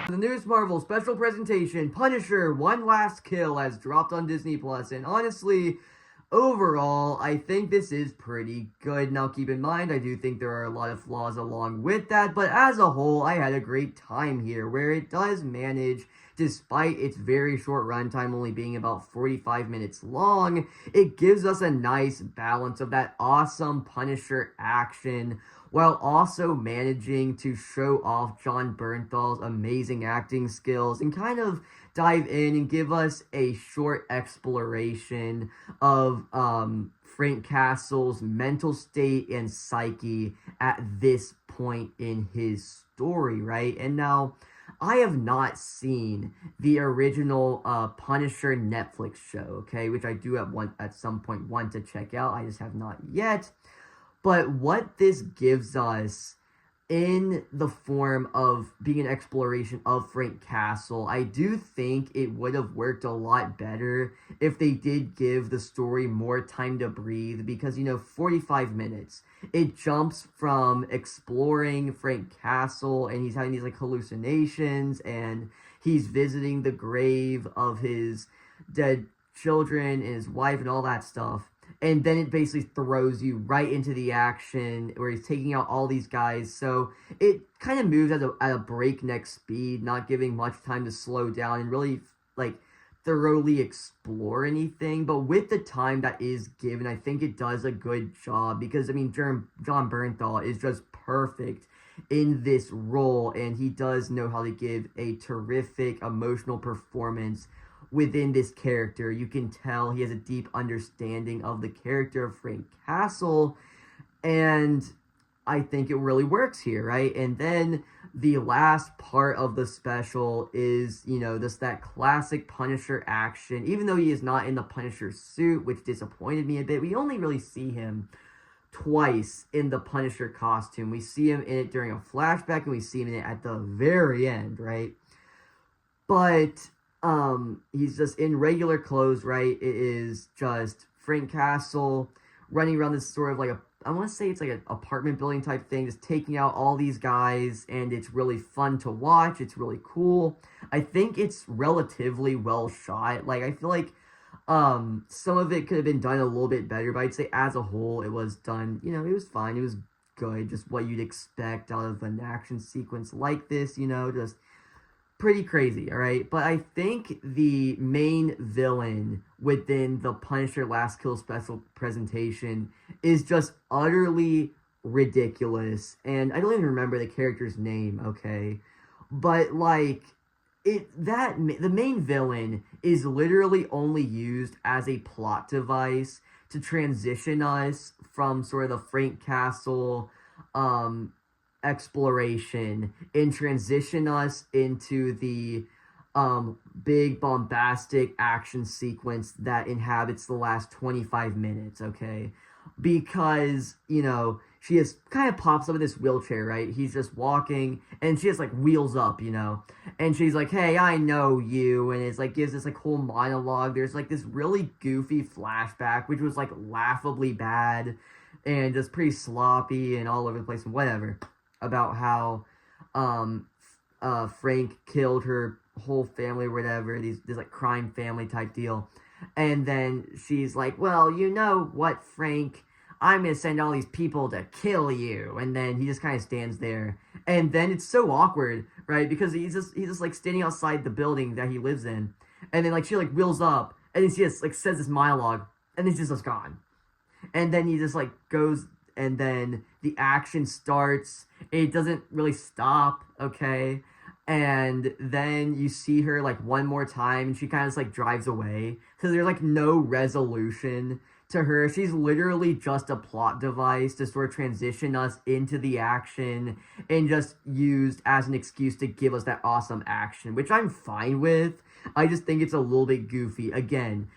The newest Marvel special presentation, Punisher: One Last Kill, has dropped on Disney Plus, and honestly, overall, I think this is pretty good. Now, keep in mind, I do think there are a lot of flaws along with that, but as a whole, I had a great time here, where it does manage, despite its very short runtime only being about 45 minutes long, it gives us a nice balance of that awesome Punisher action, while also managing to show off Jon Bernthal's amazing acting skills and kind of dive in and give us a short exploration of Frank Castle's mental state and psyche at this point in his story, right? And now, I have not seen the original Punisher Netflix show, okay, which I do at some point want to check out. I just have not yet. But what this gives us in the form of being an exploration of Frank Castle, I do think it would have worked a lot better if they did give the story more time to breathe, because, 45 minutes. It jumps from exploring Frank Castle, and he's having these, hallucinations, and he's visiting the grave of his dead children and his wife and all that stuff. And then it basically throws you right into the action where he's taking out all these guys. So it kind of moves at a breakneck speed, not giving much time to slow down and really thoroughly explore anything. But with the time that is given, I think it does a good job, because Jon Bernthal is just perfect in this role, and he does know how to give a terrific emotional performance within this character. You can tell he has a deep understanding of the character of Frank Castle, and I think it really works here, right? And then the last part of the special is, that classic Punisher action. Even though he is not in the Punisher suit, which disappointed me a bit, we only really see him twice in the Punisher costume. We see him in it during a flashback, and we see him in it at the very end, right? But he's just in regular clothes, right? It is just Frank Castle running around this sort of I want to say it's like an apartment building type thing, just taking out all these guys, and it's really fun to watch. It's really cool. I think it's relatively well shot. I feel like some of it could have been done a little bit better, but I'd say as a whole it was done, it was fine. It was good, just what you'd expect out of an action sequence like this, just pretty crazy, all right? But I think the main villain within the Punisher Last Kill special presentation is just utterly ridiculous. And I don't even remember the character's name, okay? But the main villain is literally only used as a plot device to transition us from sort of the Frank Castle exploration and transition us into the big bombastic action sequence that inhabits the last 25 minutes, okay? Because, she just kind of pops up in this wheelchair, right? He's just walking, and she just wheels up, and she's like, "Hey, I know you," and it's gives this whole monologue. There's this really goofy flashback, which was laughably bad and just pretty sloppy and all over the place and whatever, about how Frank killed her whole family or whatever, this crime family type deal. And then she's like, "Well, you know what, Frank? I'm gonna send all these people to kill you." And then he just kind of stands there. And then it's so awkward, right? Because he's just standing outside the building that he lives in. And then she wheels up, and then she just says this monologue, and then she's just gone. And then he just goes, and then the action starts. It doesn't really stop, okay? And then you see her one more time, and she kind of just drives away. So there's no resolution to her. She's literally just a plot device to sort of transition us into the action, and just used as an excuse to give us that awesome action, which I'm fine with. I just think it's a little bit goofy. Again,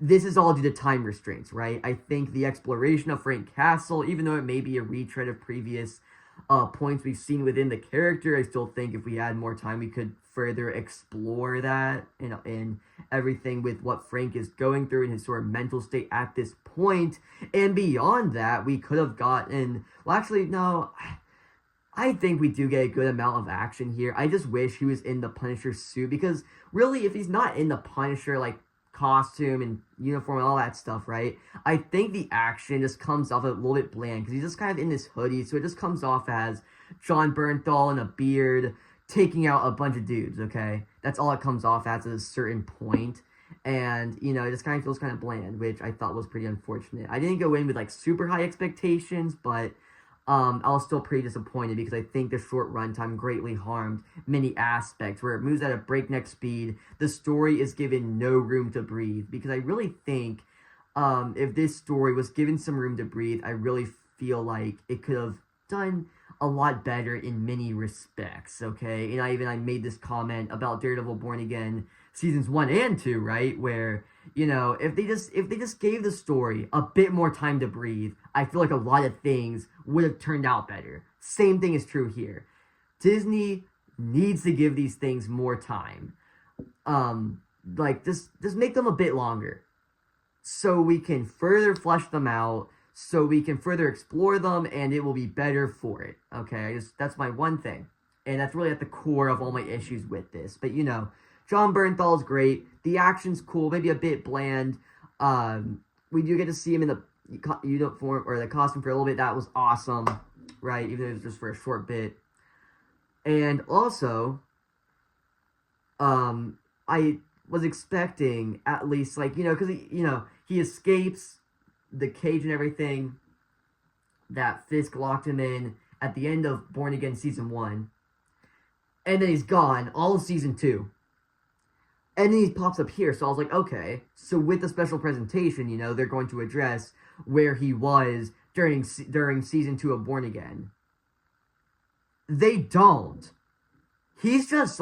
this is all due to time restraints, right? I think the exploration of Frank Castle, even though it may be a retread of previous points we've seen within the character, I still think if we had more time, we could further explore that and everything with what Frank is going through and his sort of mental state at this point. And beyond that, we could have gotten... Well, actually, no... I think we do get a good amount of action here. I just wish he was in the Punisher suit, because really, if he's not in the Punisher, like, costume and uniform and all that stuff, right? I think the action just comes off a little bit bland, because he's just kind of in this hoodie, so it just comes off as Jon Bernthal in a beard taking out a bunch of dudes, okay? That's all it comes off as at a certain point. And, it just kind of feels kind of bland, which I thought was pretty unfortunate. I didn't go in with, like, super high expectations, but I was still pretty disappointed, because I think the short runtime greatly harmed many aspects, where it moves at a breakneck speed. The story is given no room to breathe, because I really think if this story was given some room to breathe, I really feel like it could have done a lot better in many respects, okay? And I made this comment about Daredevil Born Again seasons 1 and 2, right? Where, if they just gave the story a bit more time to breathe, I feel like a lot of things would have turned out better. Same thing is true here. Disney needs to give these things more time. Just make them a bit longer, so we can further flesh them out, so we can further explore them, and it will be better for it. Okay, that's my one thing, and that's really at the core of all my issues with this. But Jon Bernthal's great. The action's cool, maybe a bit bland. We do get to see him in the uniform or the costume for a little bit. That was awesome, right? Even though it was just for a short bit. And also, I was expecting at least, because he escapes the cage and everything that Fisk locked him in at the end of Born Again season 1, and then he's gone all of season 2. And then he pops up here, so I was like, okay, so with the special presentation, they're going to address where he was during season 2 of Born Again. They don't. He's just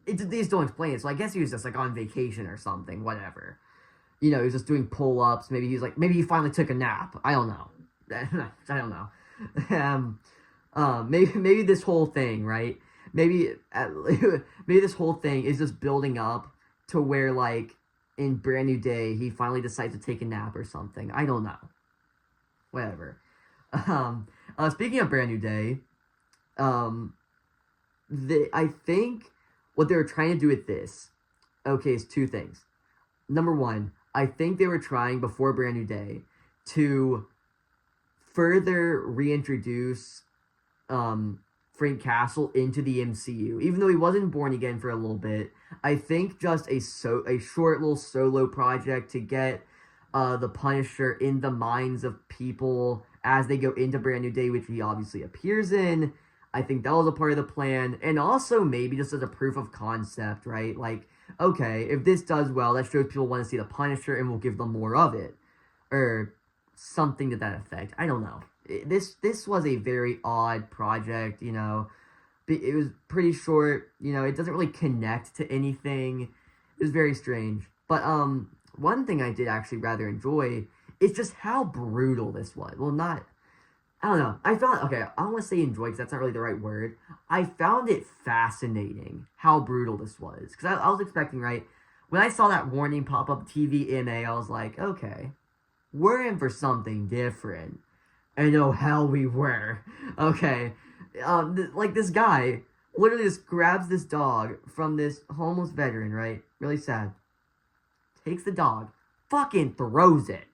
these don't explain it, so I guess he was just on vacation or something, whatever. He was just doing pull-ups, maybe he finally took a nap, I don't know. I don't know. Maybe this whole thing, right? Maybe this whole thing is just building up to where, in Brand New Day, he finally decides to take a nap or something. I don't know. Whatever. Speaking of Brand New Day, I think what they were trying to do with this, okay, is two things. Number one, I think they were trying, before Brand New Day, to further reintroduce Frank Castle into the MCU, even though he wasn't Born Again for a little bit. I think just a short little solo project to get the Punisher in the minds of people as they go into Brand New Day, which he obviously appears in. I think that was a part of the plan, and also maybe just as a proof of concept, right? Okay, if this does well, that shows people want to see the Punisher, and we'll give them more of it, or something to that effect. I don't know. This was a very odd project, It was pretty short, it doesn't really connect to anything. It was very strange. But one thing I did actually rather enjoy is just how brutal this was. Well, I don't know. I don't want to say enjoy, because that's not really the right word. I found it fascinating how brutal this was. Because I was expecting, right, when I saw that warning pop up, TVMA, I was like, okay, we're in for something different. And oh, hell we were. Okay. This guy literally just grabs this dog from this homeless veteran, right? Really sad. Takes the dog, fucking throws it.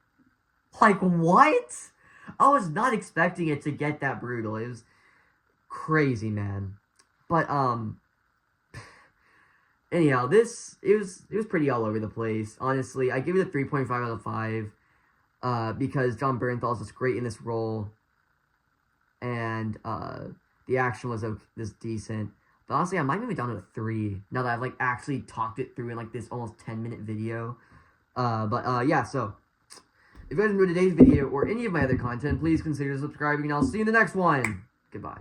What? I was not expecting it to get that brutal. It was crazy, man. But, anyhow, it was pretty all over the place. Honestly, I give it a 3.5 out of 5. Because Jon Bernthal is just great in this role, and the action was decent. But honestly, I might move it down to a 3 now that I've actually talked it through in this almost 10-minute video. Yeah. So if you guys enjoyed today's video or any of my other content, please consider subscribing, and I'll see you in the next one. Goodbye.